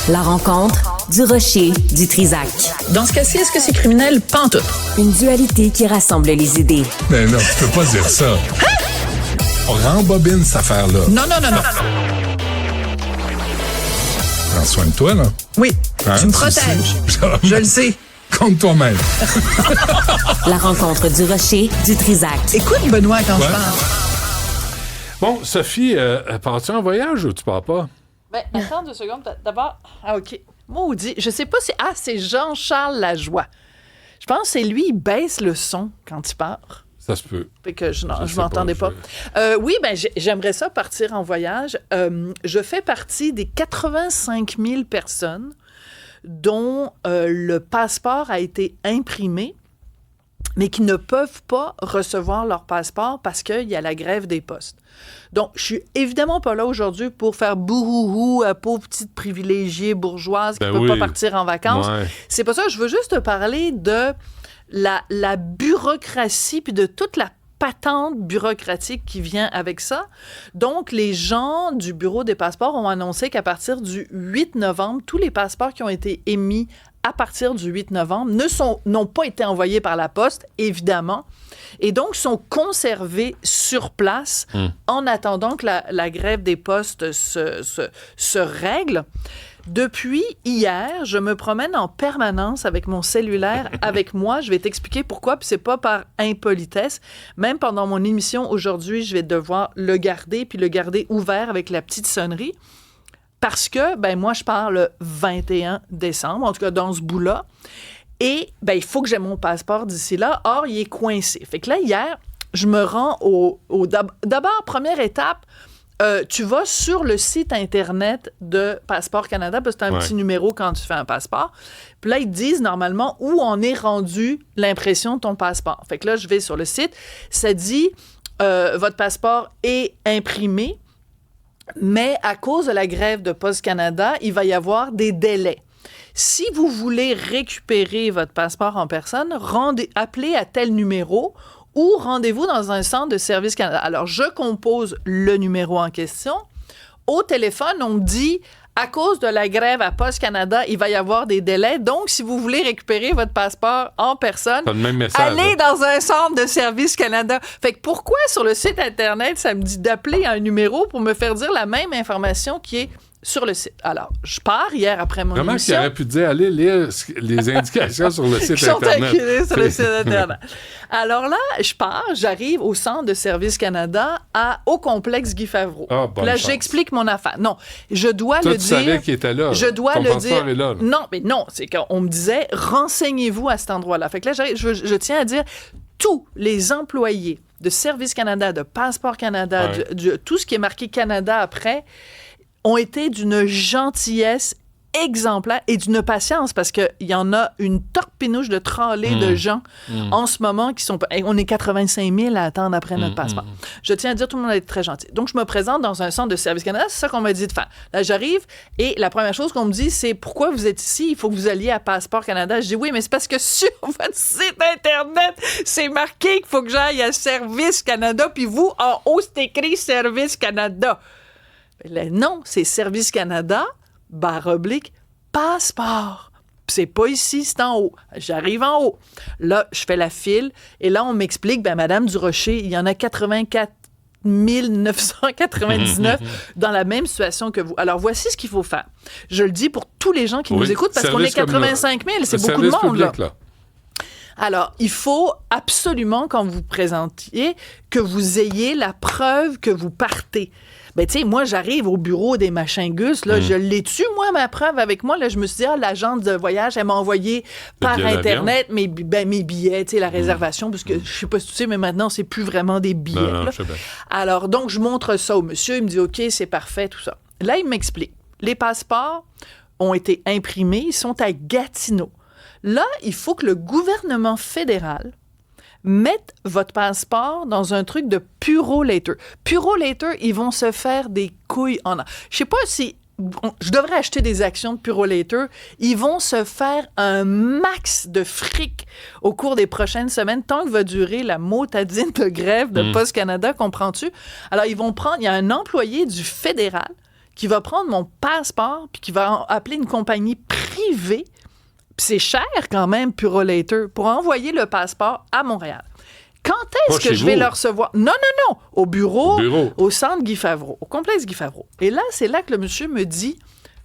La rencontre du rocher du Trisac. Dans ce cas-ci, est-ce que c'est criminel? Pantoute. Une dualité qui rassemble les idées. Mais non, tu peux pas dire ça. Hein? On rembobine cette affaire-là. Non. Prends soin de toi, là. Oui, Hein? tu me protèges. Je le sais. Compte toi-même. La rencontre du rocher du Trisac. Écoute, Benoît, quand je Ouais. parle. Bon, Sophie, pars-tu en voyage ou tu pars pas? Ben, attends 2 secondes. D'abord, OK. Maudit. Je sais pas si... Ah, c'est Jean-Charles Lajoie. Je pense que c'est lui, il baisse le son quand il part. Ça se peut. Fait que je sais m'entendais pas, pas. Oui, ben j'aimerais ça partir en voyage. Je fais partie des 85 000 personnes dont le passeport a été imprimé, mais qui ne peuvent pas recevoir leur passeport parce qu'il y a la grève des postes. Donc, je suis évidemment pas là aujourd'hui pour faire bouhouhou à pauvre petite privilégiée bourgeoise qui peut pas partir en vacances. Ouais. C'est pas ça. Je veux juste te parler de la bureaucratie puis de toute la patente bureaucratique qui vient avec ça. Donc, les gens du Bureau des passeports ont annoncé qu'à partir du 8 novembre, tous les passeports qui ont été émis à partir du 8 novembre n'ont pas été envoyés par la poste, évidemment, et donc sont conservés sur place en attendant que la grève des postes se règle. Depuis hier, je me promène en permanence avec mon cellulaire avec moi. Je vais t'expliquer pourquoi, puis c'est pas par impolitesse. Même pendant mon émission aujourd'hui, je vais devoir le garder, puis le garder ouvert avec la petite sonnerie. Parce que, ben moi, je pars le 21 décembre, en tout cas dans ce bout-là. Et, ben il faut que j'ai mon passeport d'ici là. Or, il est coincé. Fait que là, hier, je me rends d'abord, première étape, tu vas sur le site Internet de Passeport Canada, parce que tu as un petit numéro quand tu fais un passeport. Puis là, ils te disent normalement où en est rendu l'impression de ton passeport. Fait que là, je vais sur le site. Ça dit, votre passeport est imprimé, mais à cause de la grève de Poste Canada, il va y avoir des délais. Si vous voulez récupérer votre passeport en personne, appelez à tel numéro ou rendez-vous dans un centre de service Canada. Alors, je compose le numéro en question. Au téléphone, on me dit, à cause de la grève à Poste Canada, il va y avoir des délais. Donc, si vous voulez récupérer votre passeport en personne, Pas le même message, allez dans un centre de service Canada. Fait que pourquoi sur le site Internet, ça me dit d'appeler un numéro pour me faire dire la même information qui est sur le site? Alors, je pars hier après mon Vraiment émission. qu'il aurait pu dire, allez lire les indications sur le site Qui sont Internet. acculés sur le site Internet. Alors là, je pars, j'arrive au centre de service Canada au complexe Guy Favreau. Ah, bonne là, chance. j'explique mon affaire. Non, je dois Toi, le tu dire. savais qu'il était là. Je dois Ton le passeport dire. est là. Non, mais non, c'est qu'on me disait, renseignez-vous à cet endroit-là. Fait que là, j'arrive, je tiens à dire, tous les employés de Service Canada, de Passeport Canada, tout ce qui est marqué Canada après, ont été d'une gentillesse exemplaire et d'une patience, parce qu'il y en a une torpinouche de tralée de gens en ce moment qui sont... On est 85 000 à attendre après notre passeport. Je tiens à dire, tout le monde a été très gentil. Donc, je me présente dans un centre de Service Canada, c'est ça qu'on m'a dit de faire. Là, j'arrive et la première chose qu'on me dit, c'est « Pourquoi vous êtes ici? Il faut que vous alliez à Passeport Canada. » Je dis « Oui, mais c'est parce que sur votre site Internet, c'est marqué qu'il faut que j'aille à Service Canada, puis vous, en haut, c'est écrit Service Canada. » Non, c'est Service Canada, /passeport. C'est pas ici, c'est en haut. J'arrive en haut. Là, je fais la file et là, on m'explique, Madame Durocher, il y en a 84 999 dans la même situation que vous. Alors, voici ce qu'il faut faire. Je le dis pour tous les gens qui nous écoutent parce qu'on est 85 000, c'est beaucoup de monde. Public, là. Alors, il faut absolument, quand vous vous présentiez, que vous ayez la preuve que vous partez. Ben, tu sais, moi, j'arrive au bureau des machins Gus, là, je l'ai tu moi, ma preuve avec moi, là, je me suis dit, l'agente de voyage, elle m'a envoyé par Internet mes billets, tu sais, la réservation, parce que, je sais pas si tu sais, mais maintenant, c'est plus vraiment des billets. Non, là. je sais bien. Alors, donc, je montre ça au monsieur, il me dit, OK, c'est parfait, tout ça. Là, il m'explique. Les passeports ont été imprimés, ils sont à Gatineau. Là, il faut que le gouvernement fédéral mette votre passeport dans un truc de Purolator. Purolator, ils vont se faire des couilles en or. Je sais pas si... Je devrais acheter des actions de Purolator. Ils vont se faire un max de fric au cours des prochaines semaines, tant que va durer la motadine de grève de Poste Canada, comprends-tu? Alors, ils vont prendre... Il y a un employé du fédéral qui va prendre mon passeport puis qui va appeler une compagnie privée, puis c'est cher quand même, Purolator, pour envoyer le passeport à Montréal. Quand est-ce que je vais le recevoir? Non, au bureau, au centre Guy Favreau, au complexe Guy Favreau. Et là, c'est là que le monsieur me dit,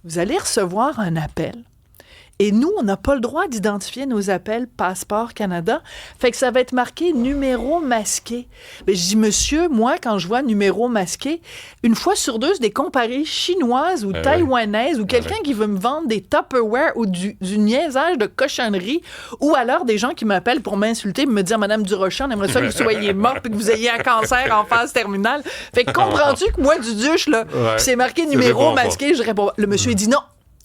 vous allez recevoir un appel. Et nous, on n'a pas le droit d'identifier nos appels Passeport Canada. Fait que ça va être marqué numéro masqué. Mais je dis, monsieur, moi, quand je vois numéro masqué, une fois sur deux, c'est des compagnies chinoises ou taïwanaises ou quelqu'un qui veut me vendre des Tupperware ou du niaisage de cochonnerie, ou alors des gens qui m'appellent pour m'insulter et me dire, Madame Durocher, on aimerait ça que vous soyez morte et que vous ayez un cancer en phase terminale. Fait que comprends-tu que moi, du duche, là, c'est marqué numéro masqué, je réponds pas. Le monsieur, il dit non.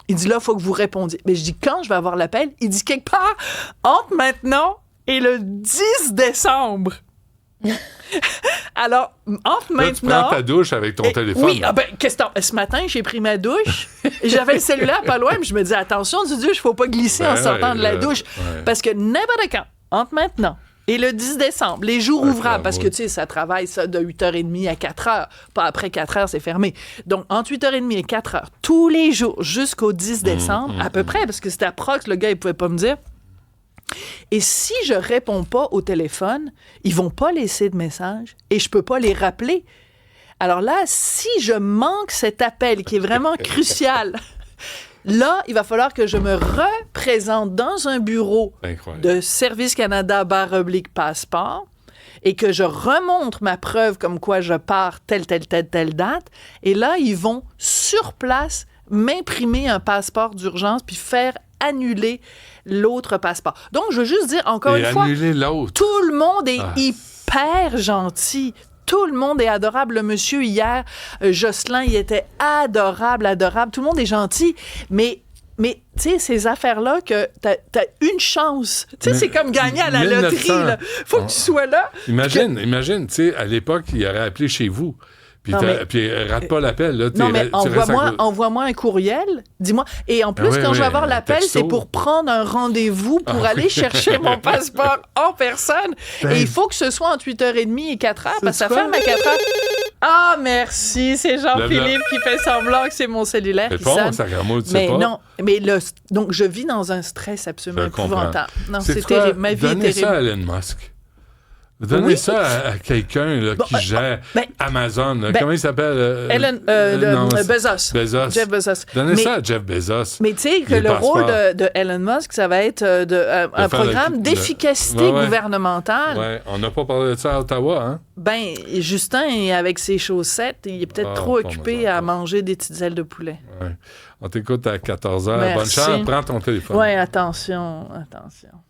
Il dit là, il faut que vous répondiez. Mais je dis, quand je vais avoir l'appel? Il dit quelque part entre maintenant et le 10 décembre. Alors, entre là, maintenant... Tu prends ta douche avec ton téléphone. Oui, ce matin, j'ai pris ma douche. J'avais le cellulaire pas loin, mais je me dis, attention du douche, il faut pas glisser en sortant de la douche. Parce que n'importe quand, entre maintenant et le 10 décembre, les jours ouvrables, parce que, tu sais, ça travaille ça de 8h30 à 4h. Pas après 4h, c'est fermé. Donc, entre 8h30 et 4h, tous les jours, jusqu'au 10 décembre, à peu près, parce que c'était approx, le gars, il pouvait pas me dire. Et si je réponds pas au téléphone, ils vont pas laisser de message et je peux pas les rappeler. Alors là, si je manque cet appel qui est vraiment crucial... Là, il va falloir que je me représente dans un bureau de Service Canada / passeport et que je remontre ma preuve comme quoi je pars telle date. Et là, ils vont, sur place, m'imprimer un passeport d'urgence puis faire annuler l'autre passeport. Donc, je veux juste dire, encore une fois, tout le monde est hyper gentil. Tout le monde est adorable. Le monsieur, hier, Jocelyn, il était adorable. Tout le monde est gentil. Mais tu sais, ces affaires-là, que t'as une chance. Tu sais, c'est comme gagner à la loterie. Là. Faut que tu sois là. Imagine, tu sais, à l'époque, il aurait appelé chez vous. Puis rate pas l'appel. Là, non, mais envoie-moi un courriel. Dis-moi. Et en plus, quand je vais avoir l'appel, c'est pour prendre un rendez-vous pour aller chercher mon passeport en personne. Et il faut que ce soit entre 8h30 et 4h, parce que ça ferme à 4h. Ah, merci. C'est Jean-Philippe qui fait semblant que c'est mon cellulaire qui sonne. Mais non. Mais donc, je vis dans un stress absolument épouvantable. Non, c'est terrible. Ma vie est terrible. Donnez ça à Elon Musk. Donnez ça à quelqu'un là, qui gère Amazon. Comment il s'appelle? Bezos. Jeff Bezos. Donnez ça à Jeff Bezos. Mais tu sais que le rôle de Elon Musk, ça va être un programme d'efficacité gouvernementale. Ouais, on n'a pas parlé de ça à Ottawa, hein? Ben, Justin, avec ses chaussettes, il est peut-être trop occupé à manger des petites ailes de poulet. Ouais. On t'écoute à 14h. Merci. Bonne chance, prends ton téléphone. Oui, attention.